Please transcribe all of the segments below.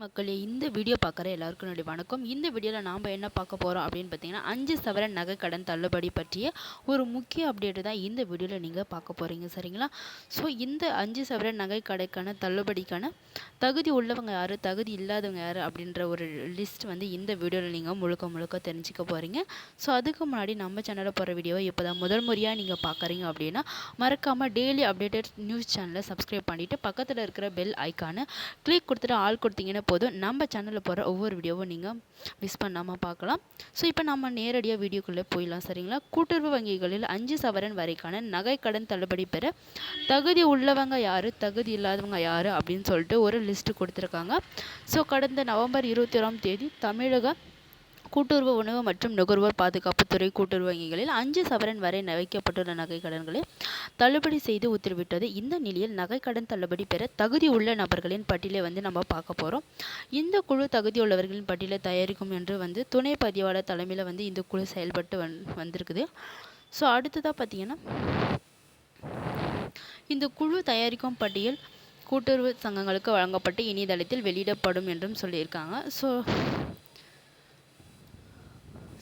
மக்களே, இந்த வீடியோ பார்க்குற எல்லாருக்கும் என்னுடைய வணக்கம். இந்த வீடியோவில் நாம் என்ன பார்க்க போகிறோம் அப்படின்னு பார்த்தீங்கன்னா, 5 சவரன் நகை கடன் தள்ளுபடி பற்றிய ஒரு முக்கிய அப்டேட்டு தான் இந்த வீடியோவில் நீங்கள் பார்க்க போகிறீங்க, சரிங்களா? ஸோ இந்த 5 சவரன் நகை கடைக்கான தள்ளுபடிக்கான தகுதி உள்ளவங்க யார், தகுதி இல்லாதவங்க யார் அப்படின்ற ஒரு லிஸ்ட் வந்து இந்த வீடியோவில் நீங்கள் முழுக்க முழுக்க தெரிஞ்சுக்க போகிறீங்க. ஸோ அதுக்கு முன்னாடி நம்ம சேனலில் போகிற வீடியோவை இப்போ தான் முதல் முறையாக நீங்கள் பார்க்குறீங்க அப்படின்னா, மறக்காமல் டெய்லி அப்டேட்டட் நியூஸ் சேனலை சப்ஸ்கிரைப் பண்ணிவிட்டு பக்கத்தில் இருக்கிற பெல் ஐக்கானை கிளிக் கொடுத்துட்டு ஆல் கொடுத்தீங்கன்னா போதும் நம்ம சேனலில் போகிற ஒவ்வொரு வீடியோவும் நீங்கள் மிஸ் பண்ணாமல் பார்க்கலாம். ஸோ இப்போ நம்ம நேரடியாக வீடியோக்குள்ளே போயிடலாம், சரிங்களா? கூட்டுறவு வங்கிகளில் 5 சவரன் வரைக்கான நகை கடன் தள்ளுபடி பெற தகுதி உள்ளவங்க யார், தகுதி இல்லாதவங்க யார் அப்படின்னு சொல்லிட்டு ஒரு லிஸ்ட்டு கொடுத்துருக்காங்க. ஸோ கடந்த நவம்பர் 21ஆம் தேதி தமிழக கூட்டுறவு உணவு மற்றும் நுகர்வோர் பாதுகாப்புத்துறை கூட்டுறவு வங்கிகளில் 5 சவரன் வரை வைக்கப்பட்டுள்ள நகை கடன்களை தள்ளுபடி செய்து உத்தரவிட்டது. இந்த நிலையில் நகை கடன் தள்ளுபடி பெற தகுதி உள்ள நபர்களின் பட்டியலை வந்து நம்ம பார்க்க போகிறோம். இந்த குழு தகுதி உள்ளவர்களின் பட்டியலை தயாரிக்கும் என்று துணை பதிவாளர் தலைமையில் வந்து இந்த குழு செயல்பட்டு வந்திருக்குது. ஸோ அடுத்ததாக பார்த்தீங்கன்னா, இந்த குழு தயாரிக்கும் பட்டியல் கூட்டுறவு சங்கங்களுக்கு வழங்கப்பட்டு இணையதளத்தில் வெளியிடப்படும் என்றும் சொல்லியிருக்காங்க.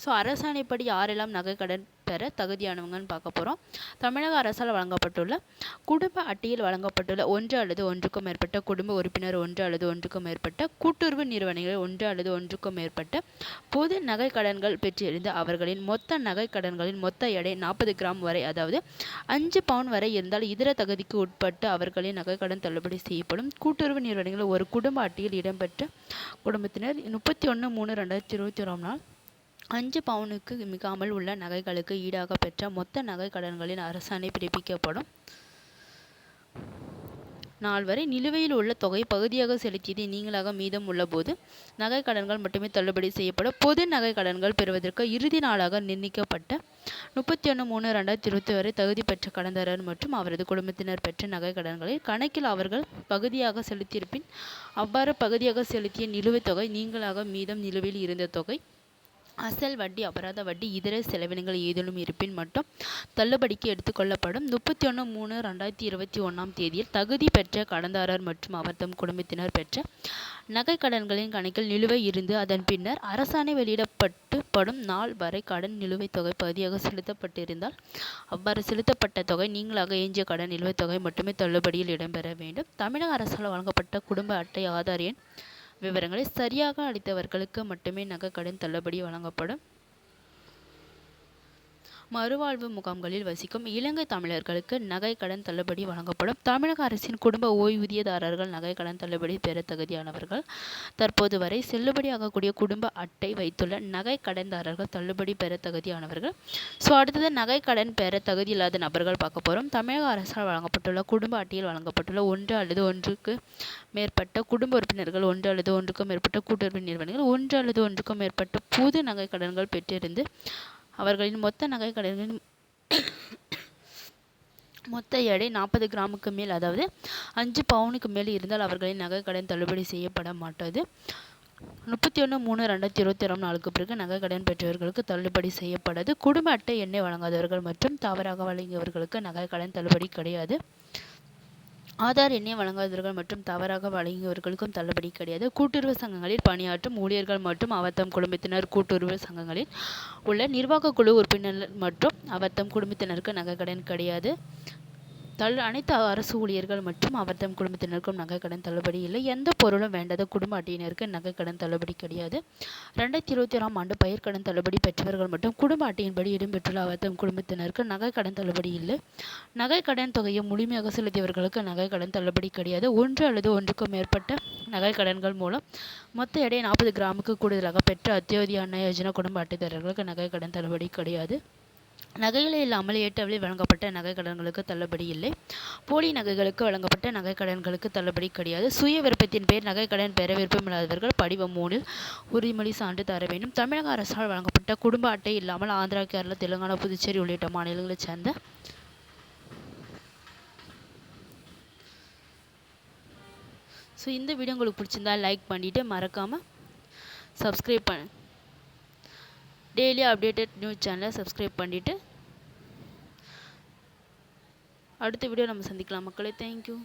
ஸோ அரசாணைப்படி யாரெல்லாம் நகை கடன் பெற தகுதியானவங்கன்னு பார்க்க போகிறோம். தமிழக அரசால் வழங்கப்பட்டுள்ள குடும்ப அட்டையில் வழங்கப்பட்டுள்ள 1 அல்லது 1க்கும் மேற்பட்ட குடும்ப உறுப்பினர் 1 அல்லது 1க்கும் மேற்பட்ட கூட்டுறவு நிறுவனங்கள் 1 அல்லது 1க்கும் மேற்பட்ட பொது நகை கடன்கள் பெற்றிருந்த அவர்களின் மொத்த நகை கடன்களின் மொத்த எடை 40 கிராம் வரை, அதாவது 5 பவுன் வரை இருந்தால் இதர தகுதிக்கு உட்பட்டு அவர்களின் நகை கடன் தள்ளுபடி செய்யப்படும். கூட்டுறவு நிறுவனங்கள் ஒரு குடும்ப அட்டையில் இடம்பெற்ற குடும்பத்தினர் 31/3/2021 நாள் 5 பவுனுக்கு மிகாமல் உள்ள நகைகளுக்கு ஈடாக பெற்ற மொத்த நகை கடன்களின் அரசாணை பிறப்பிக்கப்படும் நாள் வரை நிலுவையில் உள்ள தொகை பகுதியாக செலுத்தியது நீங்களாக மீதம் உள்ள போது நகை கடன்கள் மட்டுமே தள்ளுபடி செய்யப்படும். பொது நகை கடன்கள் பெறுவதற்கு இறுதி நாளாக நிர்ணயிக்கப்பட்ட 31/3/2020 வரை தகுதி பெற்ற கடன்தாரர் மற்றும் அவரது குடும்பத்தினர் பெற்ற நகை கடன்களை கணக்கில் அவர்கள் பகுதியாக செலுத்தியிருப்பின் அவ்வாறு பகுதியாக செலுத்திய நிலுவைத் தொகை நீங்களாக மீதம் நிலுவையில் இருந்த தொகை அசல் வட்டி அபராத வட்டி இதர செலவினங்கள் ஏதேனும் இருப்பின் மட்டும் தள்ளுபடிக்கு எடுத்துக்கொள்ளப்படும். 31/3/2021 தேதியில் தகுதி பெற்ற கடன்தாரர் மற்றும் அவர்தம் குடும்பத்தினர் பெற்ற நகை கடன்களின் கணக்கில் நிலுவை இருந்து அதன் பின்னர் அரசாணை வெளியிடப்படும் நாள் வரை கடன் நிலுவைத் தொகை பகுதியாக செலுத்தப்பட்டிருந்தால் அவ்வாறு செலுத்தப்பட்ட தொகை நீங்களாக எஞ்சிய கடன் நிலுவைத் தொகை மட்டுமே தள்ளுபடியில் இடம்பெற வேண்டும். தமிழக அரசால் வழங்கப்பட்ட குடும்ப அட்டை ஆதார் எண் விவரங்களை சரியாக அளித்தவர்களுக்கு மட்டுமே நகை கடன் தள்ளுபடி வழங்கப்படும். மறுவாழ்வு முகாம்களில் வசிக்கும் இலங்கை தமிழர்களுக்கு நகை கடன் தள்ளுபடி வழங்கப்படும். தமிழக அரசின் குடும்ப ஓய்வூதியதாரர்கள் நகை கடன் தள்ளுபடி பெற தகுதியானவர்கள். தற்போது வரை செல்லுபடியாகக்கூடிய குடும்ப அட்டை வைத்துள்ள நகை கடன்தாரர்கள் தள்ளுபடி பெற தகுதியானவர்கள். ஸோ அடுத்தது நகை கடன் பெற தகுதியில்லாத நபர்கள் பார்க்க போகிறோம். தமிழக அரசால் வழங்கப்பட்டுள்ள குடும்ப அட்டையில் வழங்கப்பட்டுள்ள 1 அல்லது 1க்கு மேற்பட்ட குடும்ப உறுப்பினர்கள் 1 அல்லது 1க்கும் மேற்பட்ட கூட்டுறவு நிறுவனங்கள் 1 அல்லது 1க்கும் மேற்பட்ட பொது நகை கடன்கள் பெற்றிருந்து அவர்களின் மொத்த நகை கடன்களின் மொத்த எடை 40 கிராமுக்கு மேல், அதாவது 5 பவுனுக்கு மேல் இருந்தால் அவர்களின் நகை கடன் தள்ளுபடி செய்யப்பட மாட்டாது. 31/3/2021 நாளுக்கு பிறகு நகை கடன் பெற்றவர்களுக்கு தள்ளுபடி செய்யப்படாது. குடும்ப அட்டை எண்ணை வழங்காதவர்கள் மற்றும் தவறாக வழங்கியவர்களுக்கு நகை கடன் தள்ளுபடி கிடையாது. ஆதார் எண்ணை வழங்காதவர்கள் மற்றும் தவறாக வழங்கியவர்களுக்கும் தள்ளுபடி கிடையாது. கூட்டுறவு சங்கங்களில் பணியாற்றும் ஊழியர்கள் மற்றும் அவர்தம் குடும்பத்தினர் கூட்டுறவு சங்கங்களில் உள்ள நிர்வாக குழு உறுப்பினர் மற்றும் அவர்தம் குடும்பத்தினருக்கு நகை கடன் கிடையாது. அனைத்து அரசு ஊழியர்கள் மற்றும் அவர்தம் குடும்பத்தினருக்கும் நகை கடன் தள்ளுபடி இல்லை. எந்த பொருளும் வேண்டாத குடும்ப அட்டையினருக்கு நகை கடன் தள்ளுபடி கிடையாது. 2021ஆம் ஆண்டு பயிர்க்கடன் தள்ளுபடி பெற்றவர்கள் மற்றும் குடும்ப அட்டையின்படி இடம்பெற்றுள்ள அவர்தம் குடும்பத்தினருக்கு நகை கடன் தள்ளுபடி இல்லை. நகை கடன் தொகையை முழுமையாக செலுத்தியவர்களுக்கு நகை கடன் தள்ளுபடி கிடையாது. 1 அல்லது 1க்கும் மேற்பட்ட நகை கடன்கள் மூலம் மொத்த எடை 40 கிராமுக்கு கூடுதலாக பெற்ற அத்தியோதய அன்ன யோஜனா குடும்ப அட்டைதாரர்களுக்கு நகை கடன் தள்ளுபடி கிடையாது. நகைகளே இல்லாமல் ஏற்றவிலையில் வழங்கப்பட்ட நகை கடன்களுக்கு தள்ளுபடி இல்லை. போலி நகைகளுக்கு வழங்கப்பட்ட நகை கடன்களுக்கு தள்ளுபடி கிடையாது. சுய விருப்பத்தின் பேர் நகை கடன் பெற விருப்பமில்லாதவர்கள் படிவம் 3இல் உறுதிமொழி சான்று தர வேண்டும். தமிழக அரசால் வழங்கப்பட்ட குடும்ப அட்டை இல்லாமல் ஆந்திரா, கேரளா, தெலுங்கானா, புதுச்சேரி உள்ளிட்ட மாநிலங்களைச் சேர்ந்த ஸோ இந்த வீடியோ உங்களுக்கு பிடிச்சிருந்தா லைக் பண்ணிவிட்டு மறக்காமல் சப்ஸ்கிரைப் டெய்லி அப்டேட்டட் நியூஸ் சேனலை சப்ஸ்கிரைப் பண்ணிவிட்டு அடுத்த வீடியோ நம்ம சந்திக்கலாம் மக்களே. தேங்க்யூ.